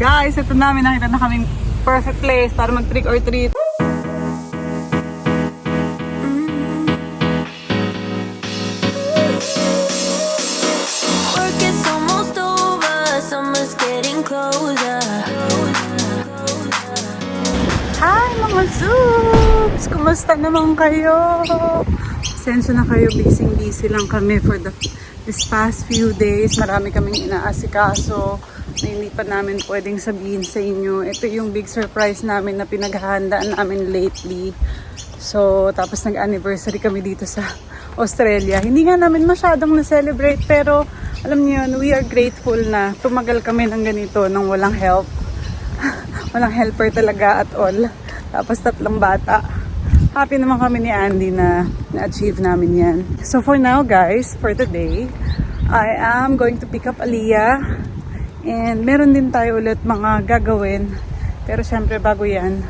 Guys, ito namin nakita na kaming perfect place para mag trick or treat. Work is almost over, summer's getting closer. Hi mga Zoobs! Kumusta naman kayo? Sensya na kayo, busy lang kami for this past few days. Marami kaming inaasikaso na hindi pa namin pwedeng sabihin sa inyo. Ito yung big surprise namin na pinaghahandaan namin lately. So, tapos nag-anniversary kami dito sa Australia. Hindi nga namin masyadong na-celebrate, pero alam niyo yun, we are grateful na tumagal kami ng ganito nang walang help. Walang helper talaga at all. Tapos 3 bata. Happy naman kami ni Andy na na-achieve namin yan. So for now guys, for today, I am going to pick up Aliyah. And meron din tayo ulit mga gagawin. Pero syempre bago yan,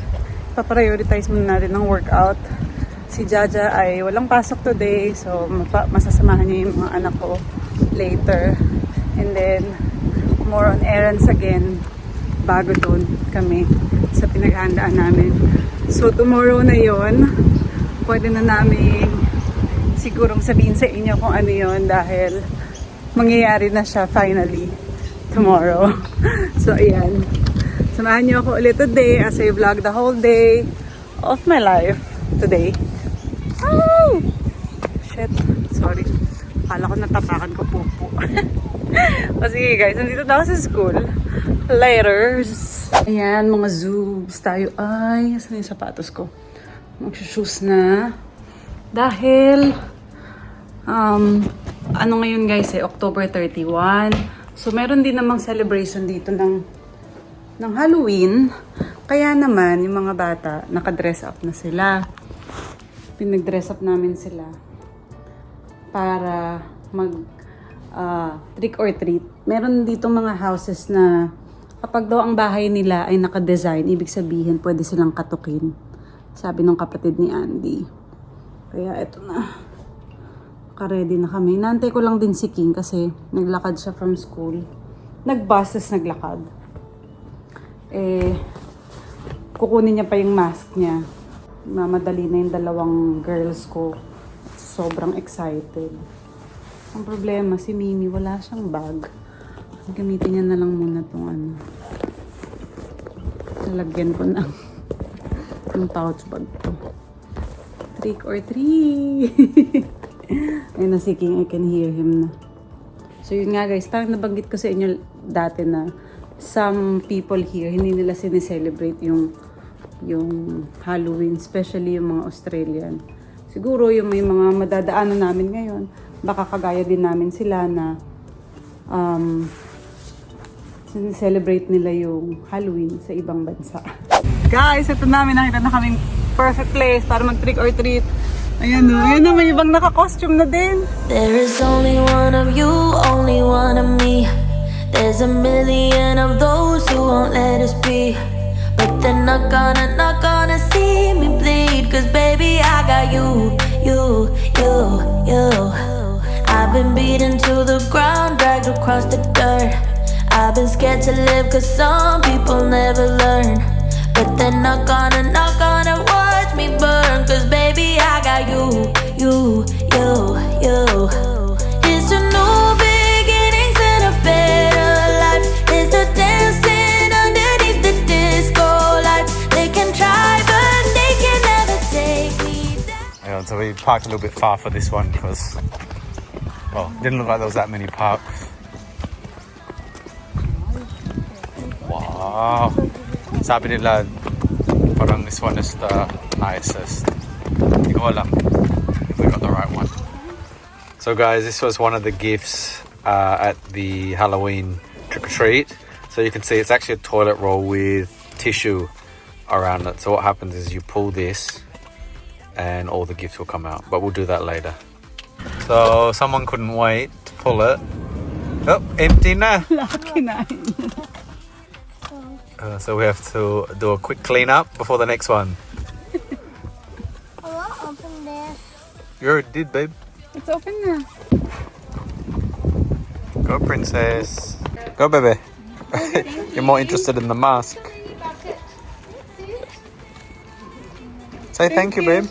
paprioritize muna natin ng workout. Si Jaja ay walang pasok today. So masasamahan niya yung mga anak ko later. And then, more on errands again. Bago doon kami sa pinaghandaan namin. So tomorrow na yon, pwede na namin sigurong sabihin sa inyo kung ano yon dahil mangyayari na siya finally tomorrow. So ayan, samahan niyo ako ulit today as I vlog the whole day of my life today. Oh! Shit, sorry. Akala ko natapakan ko pupo. O sige guys, nandito na ako sa school. Laters! Ayan mga Zoobs, tayo ay, saan yung sapatos ko? Mag-shoes na. Dahil, ano ngayon guys October 31. So meron din namang celebration dito ng Halloween. Kaya naman, yung mga bata, nakadress up na sila. Pinag-dress up namin sila para trick or treat. Meron dito mga houses na kapag daw ang bahay nila ay naka-design, ibig sabihin pwede silang katukin. Sabi ng kapatid ni Andy. Kaya eto na. Naka-ready na kami. Naantay ko lang din si King kasi naglakad siya from school. Nag-bus, tas naglakad. Kukunin niya pa yung mask niya. Mamadali na yung 2 girls ko. Sobrang excited. Ang problema, si Mimi, wala siyang bag. Gamitin niya na lang muna itong lalagyan ko ng pouch bag to. Trick or treat! Ayun na si King, I can hear him na. So yun nga guys, parang nabanggit ko sa inyo dati na some people here, hindi nila sineselebrate yung Halloween, especially yung mga Australian. Siguro yung may mga madadaanan namin ngayon, baka kagaya din namin sila na celebrate nila yung Halloween sa ibang bansa. Guys, ito namin nakita na kaming perfect place para mag trick or treat. Ayan o, yun na, may ibang naka-costume na din. There is only one of you, only one of me. There's a million of those who won't let us be. But they're not gonna see me bleed. Cause baby, I got you. I've been beaten to the ground, dragged across the dirt. I've been scared to live cause some people never learn. But they're not gonna watch me burn. Cause baby, I got you. It's a new beginnings and a better life. It's the dancing underneath the disco lights. They can try but they can never take me down. Yeah, so we parked a little bit far for this one because, well, didn't look like there was that many parks. Wow. Sabi nila, parang this one is the nicest. Hindi ko alam if we got the right one. So guys, this was one of the gifts at the Halloween trick-or-treat. So you can see it's actually a toilet roll with tissue around it. So what happens is you pull this and all the gifts will come out. But we'll do that later. So someone couldn't wait to pull it. Oh, empty na. So we have to do a quick clean up before the next one. I want to open this. You already did, babe. It's open na. Go, princess. Go, baby. You're more interested in the mask. Say thank you, babe.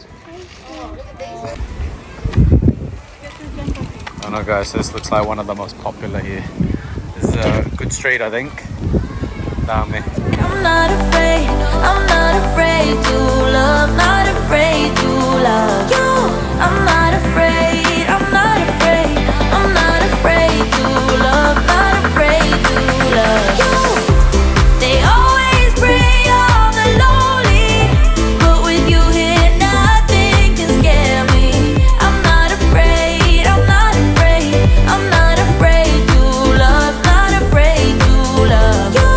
I don't know, guys. This looks like one of the most popular here. This is a good street, I think. Dami. I'm not afraid, I'm not afraid to love, not afraid to love you. I'm not afraid, I'm not afraid, I'm not afraid to love, not afraid to love you. They always bring all the lonely, but with you here nothing can scare me. I'm not afraid, I'm not afraid, I'm not afraid to love, not afraid to love you.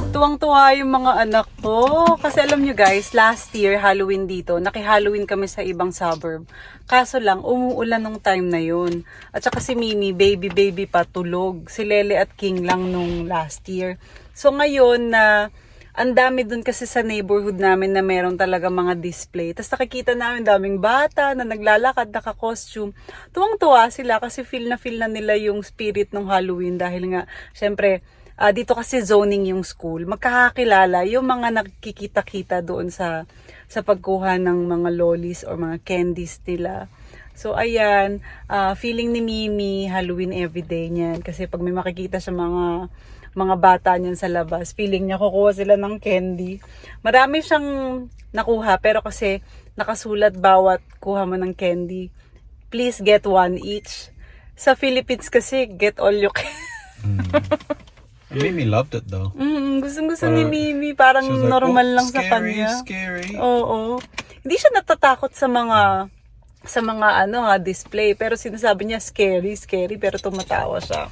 Tuwang-tuwa yung mga anak ko. Kasi alam nyo guys, last year, Halloween dito, naki-Halloween kami sa ibang suburb. Kaso lang, umuulan nung time na yun. At saka si Mimi, baby pa, tulog. Si Lele at King lang nung last year. So ngayon na, ang dami dun kasi sa neighborhood namin na meron talaga mga display. Tapos nakikita namin daming bata na naglalakad, naka-costume. Tuwang-tuwa sila kasi feel na nila yung spirit ng Halloween. Dahil nga, syempre, dito kasi zoning yung school. Magkakakilala yung mga nakikita-kita doon sa pagkuha ng mga lollies or mga candies nila. So ayan, feeling ni Mimi, Halloween everyday niyan. Kasi pag may makikita sa mga bata niyan sa labas, feeling niya kukuha sila ng candy. Marami siyang nakuha, pero kasi nakasulat bawat kuha mo ng candy, please get one each. Sa Philippines kasi, get all you can. Mimi loved it though. Gustong-gusto ni Mimi, parang She was like, normal "Oh, lang sa scary, kanya. Scary. Oo. Hindi siya natatakot sa mga display, pero sinasabi niya scary, pero tumatawa siya.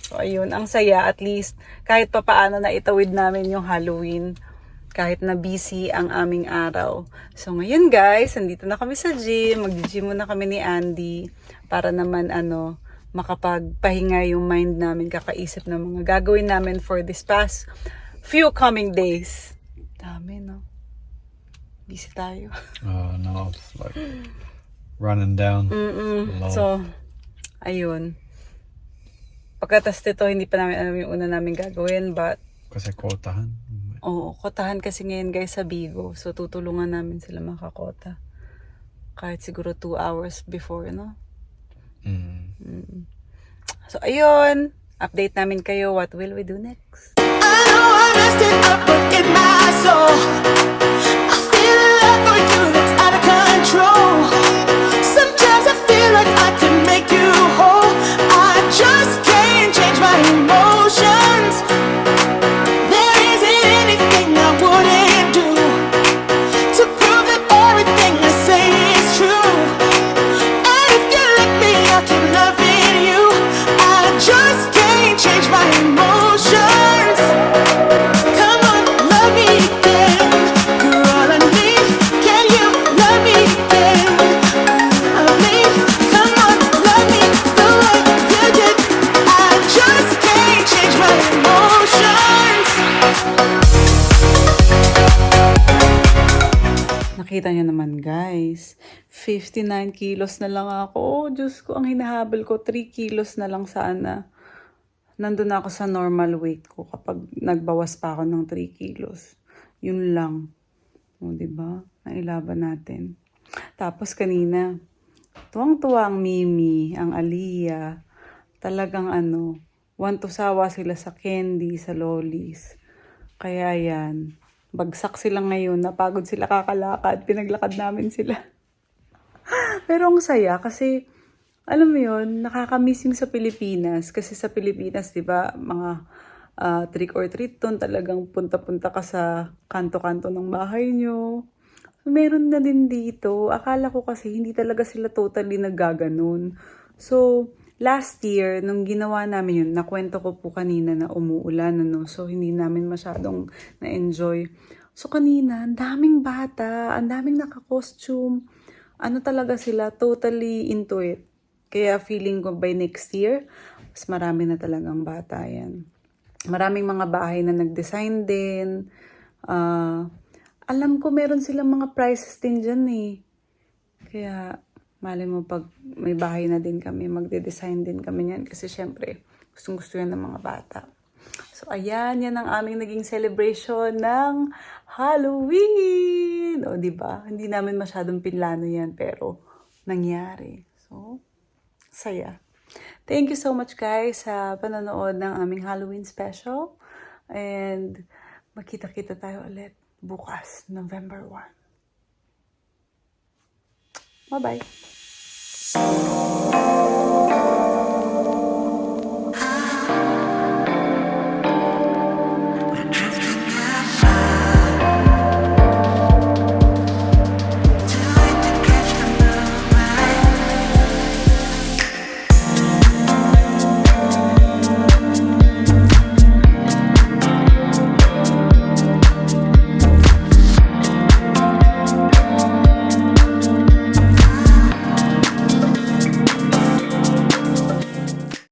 So ayun, ang saya, at least kahit papaano na itawid namin yung Halloween, kahit na busy ang aming araw. So ngayon guys, nandito na kami sa gym, mag-gym muna kami ni Andy para naman makapagpahinga yung mind namin, kakaisip ng mga gagawin namin for this past few coming days. Dami, no? Busy tayo. Oh no, it's like running down. Lol. So, ayun. Pagkatas nito, hindi pa namin alam yung una namin gagawin, but Kasi kotahan. oo, kotahan kasi ngayon guys sa Bigo. So, tutulungan namin sila makakota. Kahit siguro 2 hours before, no? So, ayun. Update namin kayo. What will we do next? I know I messed it up, but in my soul, I feel a love for you that's out of control. Sometimes I feel like I can make you whole. I just can't change my emotions. There isn't anything I wouldn't do to prove that everything I say is true. And if you let me, I'll keep loving you. I just can't change my emotions. Come on, love me again. You're all I need. Can you love me again? I mean, come on, love me the way you did. I just can't change my emotions. Nakita niyo naman guys, 59 kilos na lang ako. Oh, Diyos ko, ang hinahabol ko, 3 kilos na lang sana. Nandun na ako sa normal weight ko kapag nagbawas pa ako ng 3 kilos. Yun lang. O, diba? Nailaban natin. Tapos kanina, tuwang-tuwa ang Mimi, ang Aliyah. Talagang wantusawa sila sa candy, sa lollies. Kaya yan, bagsak sila ngayon, napagod sila kakalakad, pinaglakad namin sila. Pero ang saya kasi, alam mo yun, nakaka-missing sa Pilipinas. Kasi sa Pilipinas, di ba, mga trick or treat doon, talagang punta-punta ka sa kanto-kanto ng bahay nyo. Meron na din dito. Akala ko kasi hindi talaga sila totally naggaganon. So, last year, nung ginawa namin yun, nakwento ko po kanina na umuulan, so hindi namin masyadong na-enjoy. So kanina, ang daming bata, ang daming naka-costume. Talaga sila, totally into it. Kaya feeling ko by next year, mas marami na talagang bata yan. Maraming mga bahay na nag-design din. Alam ko meron silang mga prizes din dyan eh. Kaya malay mo pag may bahay na din kami, magde-design din kami yan. Kasi syempre, Gustong-gusto yan ng mga bata. So, ayan, yan ang aming naging celebration ng Halloween! O, diba? Hindi namin masyadong pinlano yan, pero nangyari. So, saya. Thank you so much, guys, sa panonood ng aming Halloween special. And, magkita-kita tayo ulit bukas, November 1. Bye-bye!